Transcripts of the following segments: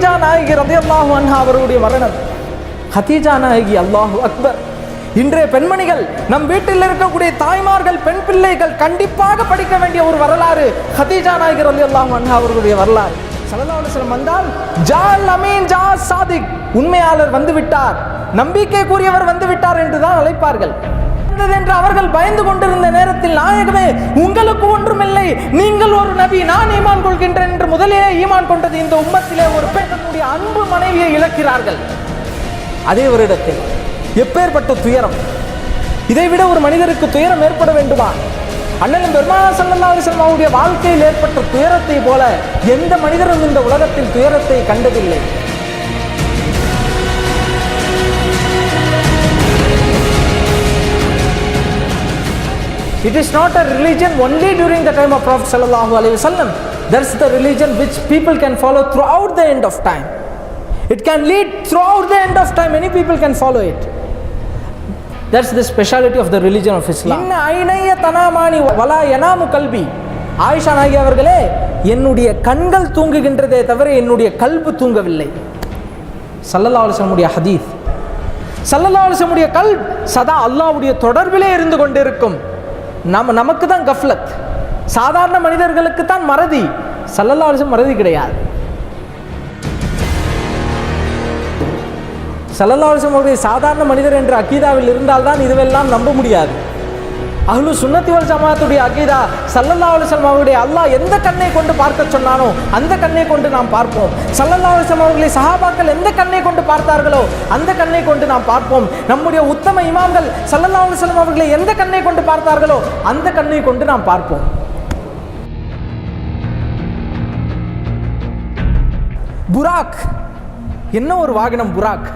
Khadija நாயகி ரலியல்லாஹு அன்ஹா அவருடைய மரணம். ஹதீஜா நாயகி, அல்லாஹு அக்பர். இன்றைய பெண்மணிகள், நம் வீட்டில் இருக்கக்கூடிய தாய்மார்கள், பெண் பிள்ளைகள் கண்டிப்பாக படிக்க வேண்டிய ஒரு வரலாறு ஹதீஜா நாயகி ரலியல்லாஹு அன்ஹா அவர்களுடைய வரலாறு. ஸல்லல்லாஹு அலைஹி வஸல்லம் வந்தால் ஜால் அமீன் ஜா சாதிக், உண்மையாளர் வந்து விட்டார், நம்பிக்கைக்குரியவர் வந்து விட்டார் என்றுதான் அழைப்பார்கள். என்று அவர்கள் பயந்து கொண்டிருந்த நேரத்தில், நாயகமே உங்களுக்கு ஒன்றுமில்லை, நீங்கள் ஒரு நபி, நான் ஈமான் கொள்கின்றேன் என்று முதலிலே ஈமான் கொண்டது இந்த உம்மத்திலே ஒரு பெண்ணுடைய அன்பு மனைவியை இழக்கிறார்கள். அதே ஒரு இடத்தில் எப்பேற்பட்ட துயரம்! இதைவிட ஒரு மனிதருக்கு துயரம் ஏற்பட வேண்டுமா? அண்ணலும் பெருமானார் ஸல்லல்லாஹு அலைஹி வஸல்லம் அவருடைய வாழ்க்கையில் ஏற்பட்ட துயரத்தை போல எந்த மனிதரும் இந்த உலகத்தில் துயரத்தை கண்டதில்லை. It is not a religion only during the time of Prophet sallallahu alaihi wasallam. That's the religion which people can follow throughout the end of time. It can lead throughout the end of time. Many people can follow it. That's the speciality of the religion of Islam. Inna aynaya tanamani wala yanamu qalbi. Ayesha நாயகி அவர்களே, என்னுடைய கண்கள் தூங்குகின்றதே தவிர என்னுடைய கல்பு தூங்கவில்லை. ஸல்லல்லாஹு அலைஹி வஸல்லம் உடைய ஹதீஸ். ஸல்லல்லாஹு அலைஹி வஸல்லம் உடைய கல்ப் சதா அல்லாஹ்வுடைய தொடர்பிலே இருந்து கொண்டிருக்கும். நமக்கு தான் கஃப்லத், சாதாரண மனிதர்களுக்கு தான் மறதி. ஸல்லல்லாஹு அலைஹி வஸல்லம் மறதி கிடையாது. ஸல்லல்லாஹு அலைஹி வஸல்லம் சாதாரண மனிதர் என்ற அகீதாவில் இருந்தால்தான் இதுவெல்லாம் நம்ப முடியாது. அஹ்லு சுன்னத்தி வல் ஜமாஅத்துடைய அகீதா, ஸல்லல்லாஹு அலைஹி வஸல்லம் அவருடைய அல்லாஹ் எந்த கண்ணை கொண்டு பார்க்க சொன்னானோ அந்த கண்ணை கொண்டு நாம் பார்ப்போம். ஸல்லல்லாஹு அலைஹி வஸல்லம் அவர்களை சஹாபாக்கள் எந்த கண்ணை கொண்டு பார்த்தார்களோ அந்த கண்ணை கொண்டு நாம் பார்ப்போம். நம்முடைய உத்தம இமாம்கள் ஸல்லல்லாஹு அலைஹி வஸல்லம் அவர்களை எந்த கண்ணை கொண்டு பார்த்தார்களோ அந்த கண்ணை கொண்டு நாம் பார்ப்போம். புராக் என்ன ஒரு வாகனம்! புராக்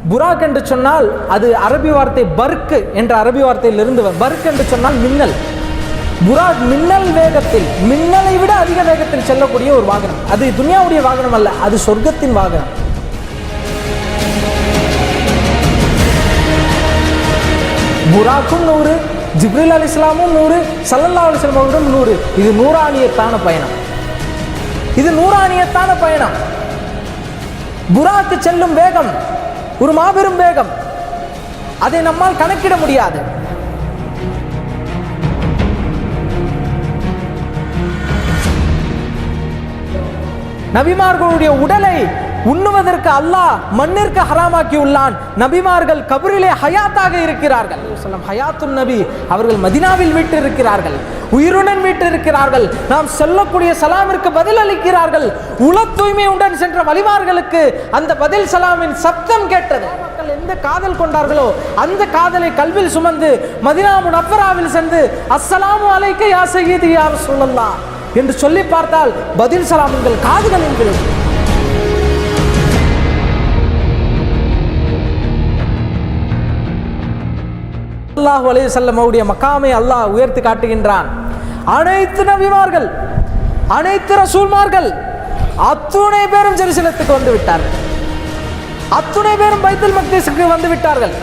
புராக் என்று சொன்னால் அது அரபி வார்த்தை பர்க் என்ற அரபி வார்த்தையிலிருந்து, பர்க் என்று சொன்னால் மின்னல். புராக் மின்னல் வேகத்தில், மின்னலை விட அதிக வேகத்தில் செல்லக்கூடிய ஒரு வாகனம். அது துனியாவுடைய வாகனம் அல்ல, அது சொர்க்கத்தின் வாகனம். புராக்கும் 100, ஜிப்ரீல் அலைஹிஸ்ஸலாமும் 100, ஸல்லல்லாஹு அலைஹி வஸல்லம் அவர்களும் 100. இது நூறானியத்தான பயணம். இது நூறானியத்தான பயணம். புராக்கு செல்லும் வேகம் ஒரு மாபெரும் வேகம். அதை நம்மால் கணக்கிட முடியாது. நபிமார்களுடைய உடலை உண்ணுவதற்கு அல்லாஹ் மண்ணிற்கு ஹராமாக்கி உள்ளான். நபிமார்கள் கபரிலே ஹயாத்தாக இருக்கிறார்கள். ஹயாத்துன் நபி, அவர்கள் மதீனாவில் வீட்டு இருக்கிறார்கள், உயிருடன் வீட்டு இருக்கிறார்கள். நாம் சொல்லக்கூடிய சலாமிற்கு பதில் அளிக்கிறார்கள். உள தூய்மையுடன் சென்ற வலிமார்களுக்கு அந்த பதில் சலாமின் சப்தம் கேட்டது. மக்கள் எந்த காதல் கொண்டார்களோ அந்த காதலை கல்வில் சுமந்து மதீனா முனவ்வராவில் சென்று அஸ்ஸலாமு அலைக்க யா சய்யிதி யா ரசூலல்லாஹ் என்று சொல்லி பார்த்தால் பதில் சலாம் உங்கள் காதுகளில் விழும். ஸல்லல்லாஹு அலைஹி வஸல்லம் அவருடைய மகாமை அல்லாஹ் உயர்த்தி காட்டுகின்றான். அனைத்து நபிமார்கள், அனைத்து ரசூல்மார்கள் அத்துணை பேரும் ஜெருசலத்துக்கு வந்து விட்டார்கள். அத்துணை பேரும் பைத்துல் மக்திஸுக்கு வந்து விட்டார்கள்.